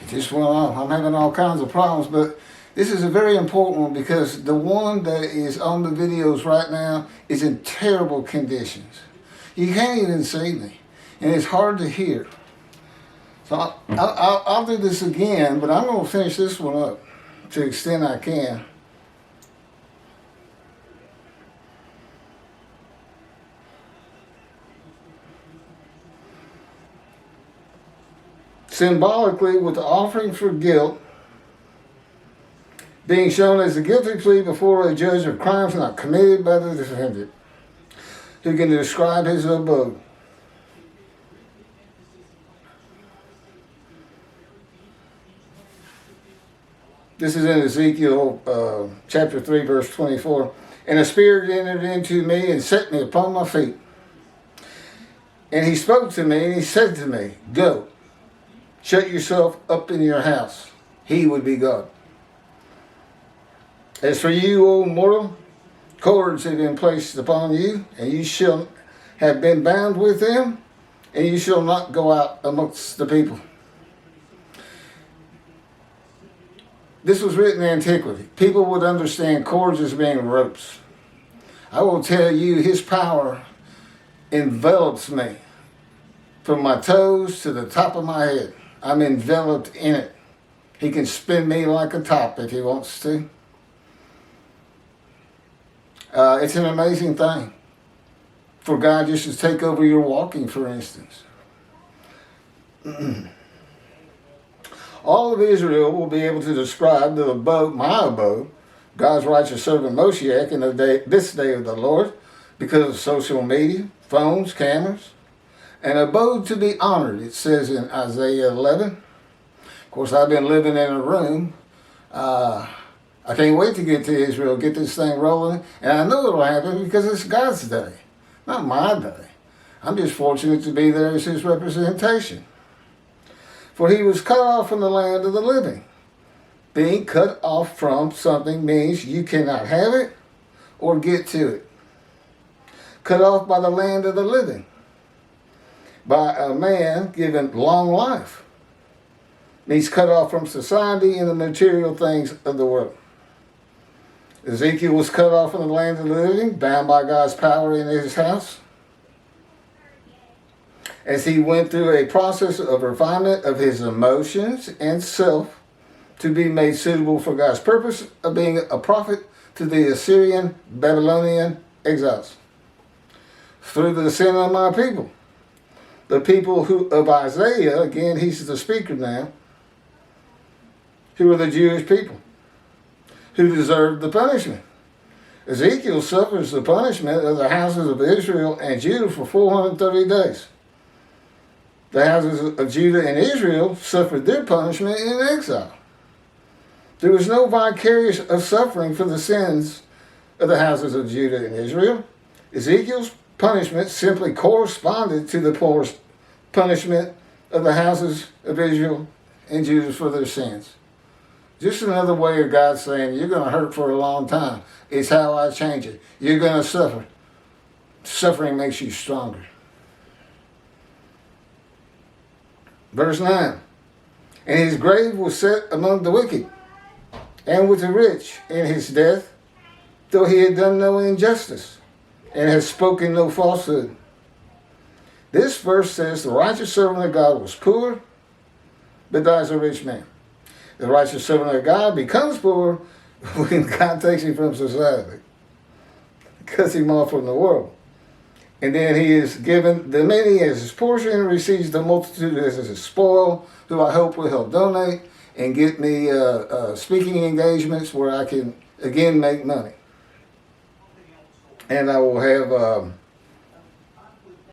It just went off. I'm having all kinds of problems, but this is a very important one because the one that is on the videos right now is in terrible conditions. You can't even see me, and it's hard to hear. So I'll do this again, but I'm going to finish this one up to the extent I can. Symbolically, with the offering for guilt being shown as a guilty plea before a judge of crimes not committed by the defendant, who can describe his abode. This is in Ezekiel chapter 3, verse 24. And a spirit entered into me and set me upon my feet. And he spoke to me and he said to me, go, shut yourself up in your house. He would be God. As for you, O mortal, cords have been placed upon you, and you shall have been bound with them, and you shall not go out amongst the people. This was written in antiquity. People would understand cords as being ropes. I will tell you, his power envelops me from my toes to the top of my head. I'm enveloped in it. He can spin me like a top if he wants to. It's an amazing thing for God just to take over your walking, for instance. All of Israel will be able to describe the abode, my abode, God's righteous servant Moshiach, in this day of the Lord, because of social media, phones, cameras, an abode to be honored, it says in Isaiah 11. Of course, I've been living in a room. I can't wait to get to Israel, get this thing rolling, and I know it'll happen because it's God's day, not my day. I'm just fortunate to be there as his representation. For he was cut off from the land of the living. Being cut off from something means you cannot have it or get to it. Cut off by the land of the living. By a man given long life. Means cut off from society and the material things of the world. Ezekiel was cut off from the land of the living, bound by God's power in his house. As he went through a process of refinement of his emotions and self to be made suitable for God's purpose of being a prophet to the Assyrian, Babylonian exiles. Through the sin of my people. The people of Isaiah, again, he's the speaker now, who are the Jewish people, who deserved the punishment. Ezekiel suffers the punishment of the houses of Israel and Judah for 430 days. The houses of Judah and Israel suffered their punishment in exile. There was no vicarious of suffering for the sins of the houses of Judah and Israel. Ezekiel's punishment simply corresponded to the punishment of the houses of Israel and Judah for their sins. Just another way of God saying, you're going to hurt for a long time. It's how I change it. You're going to suffer. Suffering makes you stronger. Verse 9. And his grave was set among the wicked, and with the rich in his death, though he had done no injustice, and has spoken no falsehood. This verse says the righteous servant of God was poor, but dies a rich man. The righteous servant of God becomes poor when God takes him from society, cuts him off from the world. And then he is given the many as his portion and receives the multitude as his spoil, who I hope will help donate and get me speaking engagements where I can, again, make money. And I will have